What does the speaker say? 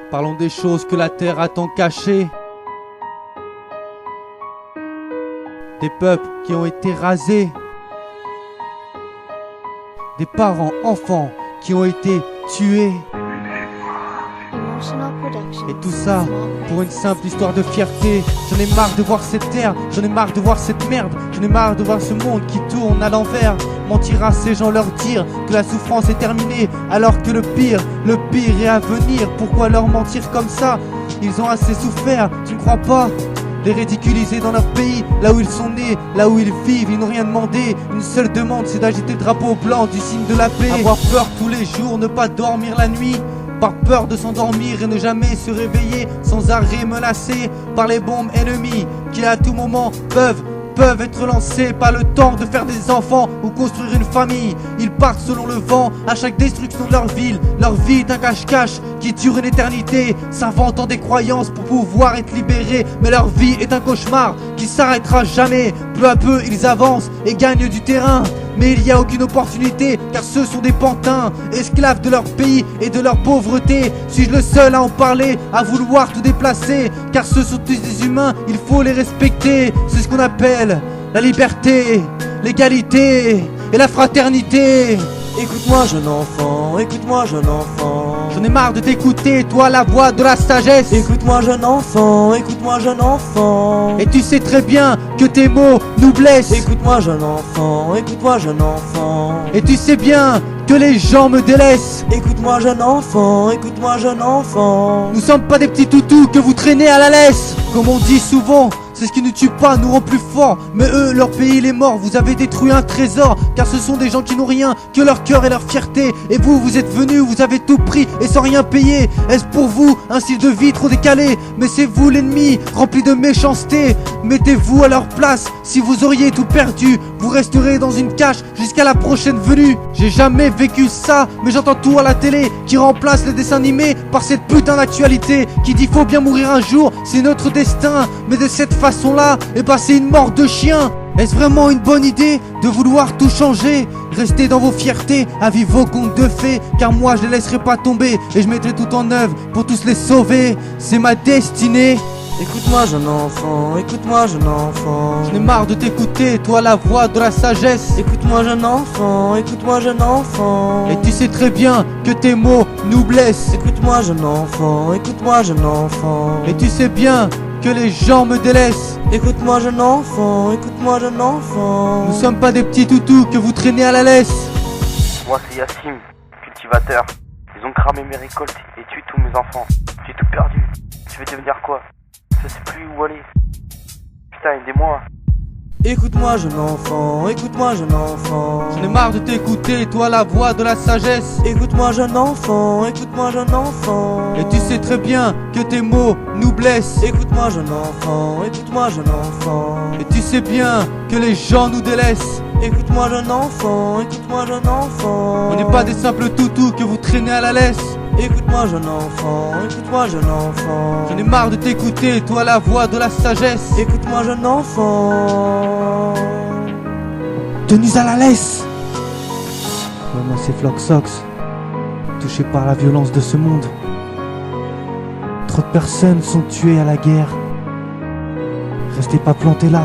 Parlons des choses que la terre a tant cachées. Des peuples qui ont été rasés. Des parents, enfants qui ont été tués. Et tout ça pour une simple histoire de fierté. J'en ai marre de voir cette terre, j'en ai marre de voir cette merde. J'en ai marre de voir ce monde qui tourne à l'envers. Mentir à ces gens, leur dire que la souffrance est terminée, alors que le pire est à venir. Pourquoi leur mentir comme ça? Ils ont assez souffert, tu ne crois pas? Les ridiculiser dans leur pays, là où ils sont nés, là où ils vivent, ils n'ont rien demandé. Une seule demande, c'est d'agiter le drapeau blanc du signe de la paix. Avoir peur tous les jours, ne pas dormir la nuit, par peur de s'endormir et ne jamais se réveiller, sans arrêt menacé par les bombes ennemies qui à tout moment peuvent être lancés. Pas le temps de faire des enfants ou construire une famille. Ils partent selon le vent à chaque destruction de leur ville. Leur vie est un cache-cache qui dure une éternité, s'inventant des croyances pour pouvoir être libérés. Mais leur vie est un cauchemar qui s'arrêtera jamais. Peu à peu ils avancent et gagnent du terrain, mais il n'y a aucune opportunité, car ce sont des pantins, esclaves de leur pays et de leur pauvreté. Suis-je le seul à en parler, à vouloir tout déplacer? Car ce sont tous des humains, il faut les respecter. C'est ce qu'on appelle la liberté, l'égalité et la fraternité. Écoute-moi jeune enfant, écoute-moi jeune enfant. J'en ai marre de t'écouter, toi la voix de la sagesse. Écoute-moi jeune enfant, écoute-moi jeune enfant. Et tu sais très bien que tes mots nous blessent. Écoute-moi jeune enfant, écoute-moi jeune enfant. Et tu sais bien que les gens me délaissent. Écoute-moi jeune enfant, écoute-moi jeune enfant. Nous sommes pas des petits toutous que vous traînez à la laisse. Comme on dit souvent, c'est ce qui ne tue pas nous rend plus forts. Mais eux, leur pays, il est mort. Vous avez détruit un trésor, car ce sont des gens qui n'ont rien que leur cœur et leur fierté. Et vous, vous êtes venus, vous avez tout pris et sans rien payer. Est-ce pour vous un style de vie trop décalé? Mais c'est vous l'ennemi, rempli de méchanceté. Mettez-vous à leur place. Si vous auriez tout perdu, vous resterez dans une cage jusqu'à la prochaine venue. J'ai jamais vécu ça, mais j'entends tout à la télé qui remplace les dessins animés par cette putain d'actualité qui dit faut bien mourir un jour, c'est notre destin. Mais de cette façon-là, et bah c'est une mort de chien. Est-ce vraiment une bonne idée de vouloir tout changer? Restez dans vos fiertés, à vivre vos contes de fées, car moi je les laisserai pas tomber et je mettrai tout en œuvre pour tous les sauver. C'est ma destinée. Écoute-moi jeune enfant, écoute-moi jeune enfant. J'en ai marre de t'écouter, toi la voix de la sagesse. Écoute-moi jeune enfant, écoute-moi jeune enfant. Et tu sais très bien que tes mots nous blessent. Écoute-moi jeune enfant, écoute-moi jeune enfant. Et tu sais bien que les gens me délaissent. Écoute-moi jeune enfant, écoute-moi jeune enfant. Nous sommes pas des petits toutous que vous traînez à la laisse. Moi c'est Yassim, cultivateur. Ils ont cramé mes récoltes et tué tous mes enfants. J'ai tout perdu. Je vais devenir quoi? Je sais plus où aller. Putain, aidez-moi. Écoute-moi jeune enfant, écoute-moi jeune enfant. J'en ai marre de t'écouter, toi la voix de la sagesse. Écoute-moi jeune enfant, écoute-moi jeune enfant. Et tu sais très bien que tes mots nous blessent. Écoute-moi jeune enfant, écoute-moi jeune enfant. Et tu sais bien que les gens nous délaissent. Écoute-moi jeune enfant, écoute-moi jeune enfant. On n'est pas des simples toutous que vous traînez à la laisse. Écoute-moi jeune enfant, écoute-moi jeune enfant. J'en ai marre de t'écouter, toi la voix de la sagesse. Écoute-moi jeune enfant. Tenus à la laisse. Moi c'est Floxox, touché par la violence de ce monde. Trop de personnes sont tuées à la guerre. Restez pas plantés là.